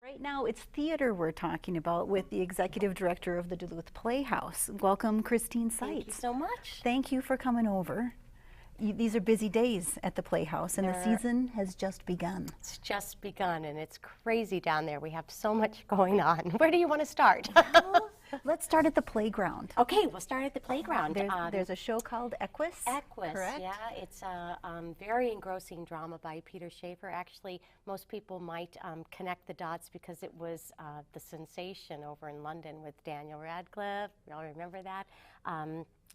Right now, it's theater we're talking about with the executive director of the Duluth Playhouse. Welcome, Christine Seitz. Thank you so much. Thank you for coming over. These are busy days at the Playhouse, and the season has just begun. It's just begun, and it's crazy down there. We have so much going on. Where do you want to start? Well, let's start at the playground. Okay, we'll start at the playground. There's a show called Equus. Equus, correct? yeah. It's a very engrossing drama by Peter Shaffer. Actually, most people might connect the dots because it was the sensation over in London with Daniel Radcliffe. You all remember that?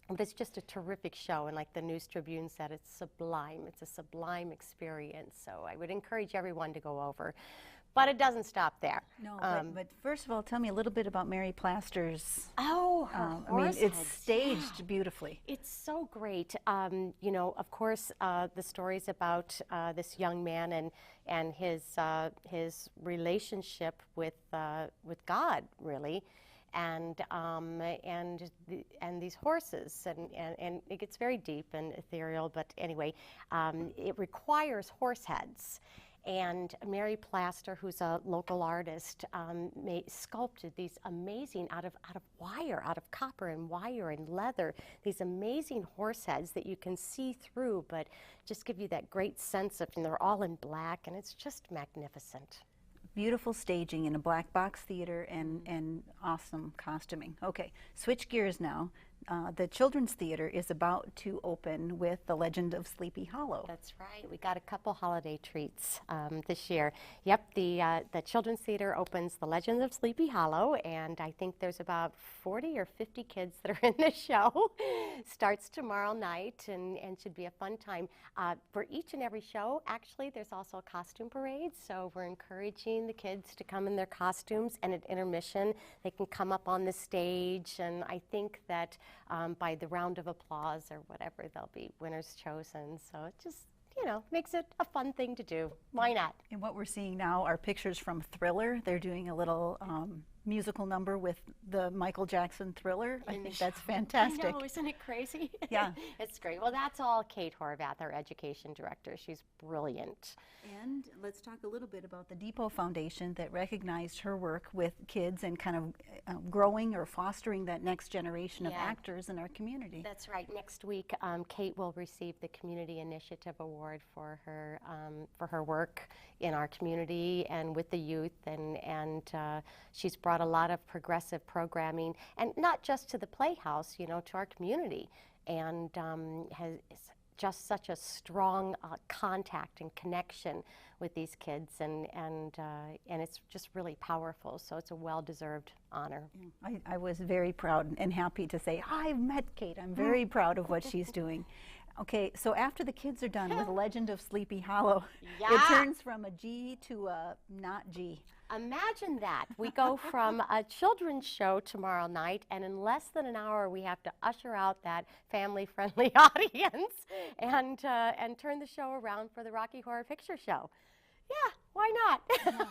But it's just a terrific show, and like the News Tribune said, it's sublime. It's a sublime experience, so I would encourage everyone to go over. But it doesn't stop there. No, but first of all, tell me a little bit about Mary Plaster's. Oh, I mean, it's staged beautifully. It's so great. You know, of course, the stories about this young man and his relationship with God, really. And these horses, and it gets very deep and ethereal, but anyway, it requires horse heads. And Mary Plaster, who's a local artist, sculpted these amazing, out of wire, out of copper and wire and leather, these amazing horse heads that you can see through, but just give you that great sense of, and they're all in black, and it's just magnificent. Beautiful staging in a black box theater and awesome costuming. Okay, switch gears now. The Children's Theater is about to open with The Legend of Sleepy Hollow. That's right. We got a couple holiday treats this year. Yep, the Children's Theater opens The Legend of Sleepy Hollow, and I think there's about 40 or 50 kids that are in the show. Starts tomorrow night and should be a fun time. For each and every show, actually, there's also a costume parade, so we're encouraging the kids to come in their costumes, and at intermission, they can come up on the stage, and I think that by the round of applause or whatever, there'll be winners chosen. So it just, you know, makes it a fun thing to do. Why not? And what we're seeing now are pictures from Thriller. They're doing a little musical number with the Michael Jackson Thriller. I think that's fantastic. I know, isn't it crazy? Yeah. It's great. Well, that's all Kate Horvath, our education director. She's brilliant. And let's talk a little bit about the Depot Foundation that recognized her work with kids and kind of growing or fostering that next generation of actors in our community. That's right. Next week, Kate will receive the Community Initiative Award for her work in our community and with the youth, and she's brought a lot of progressive programming, and not just to the Playhouse, you know, to our community, and has just such a strong contact and connection with these kids, and it's just really powerful. So it's a well-deserved honor. I was very proud and happy to say, I've met Kate. I'm very proud of what she's doing. Okay, so after the kids are done with Legend of Sleepy Hollow, it turns from a G to a not G. Imagine that. We go from a children's show tomorrow night, and in less than an hour we have to usher out that family-friendly audience and turn the show around for the Rocky Horror Picture Show. Yeah, why not? Yeah,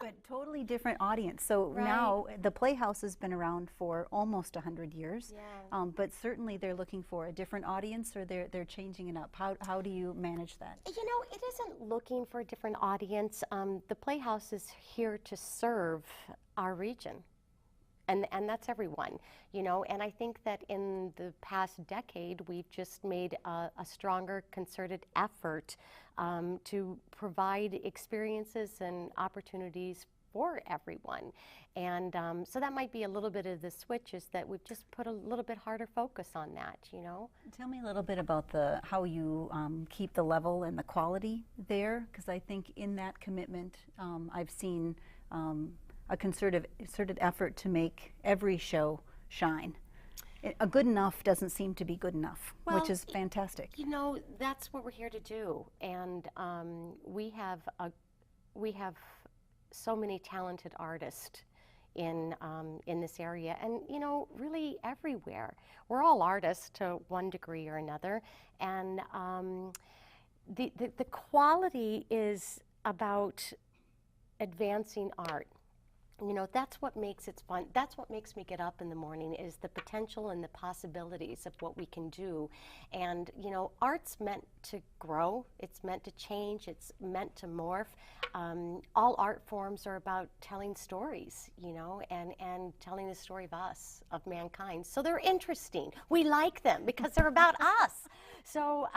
but totally different audience. So now the Playhouse has been around for almost 100 years, but certainly they're looking for a different audience, or they're changing it up. How do you manage that? You know, it isn't looking for a different audience. The Playhouse is here to serve our region. And that's everyone, you know, and I think that in the past decade, we've just made a stronger concerted effort to provide experiences and opportunities for everyone. And so that might be a little bit of the switch, is that we've just put a little bit harder focus on that, you know. Tell me a little bit about how you keep the level and the quality there, because I think in that commitment, I've seen a concerted effort to make every show shine. A good enough doesn't seem to be good enough, which is fantastic. You know, that's what we're here to do, and we have so many talented artists in this area, and you know, really everywhere. We're all artists to one degree or another, and the quality is about advancing art. you know, that's what makes it fun. That's what makes me get up in the morning, is the potential and the possibilities of what we can do. And, you know, art's meant to grow. It's meant to change. It's meant to morph. All art forms are about telling stories, you know, and telling the story of us, of mankind. So they're interesting. We like them because they're about us. So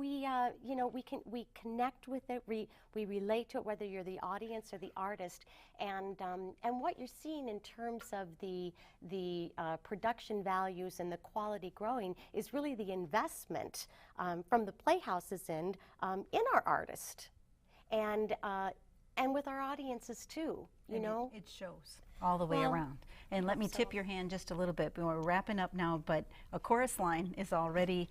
you know, we connect with it. We relate to it, whether you're the audience or the artist. And what you're seeing in terms of the production values and the quality growing is really the investment from the Playhouse's end in our artist, and with our audiences too. You know, it shows all the way around. And let me tip your hand just a little bit. We're wrapping up now, but a chorus line is already.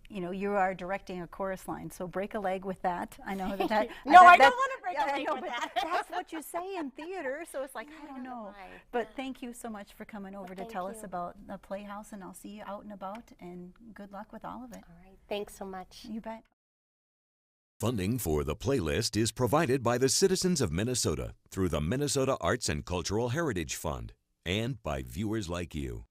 You know, you are directing a chorus line, so break a leg with that. I know that. No, I don't want to break a leg with that. That's what you say in theater, so it's like, I don't know. But thank you so much for coming over to tell us about the Playhouse, and I'll see you out and about, and good luck with all of it. All right, thanks so much. You bet. Funding for The Playlist is provided by the citizens of Minnesota through the Minnesota Arts and Cultural Heritage Fund and by viewers like you.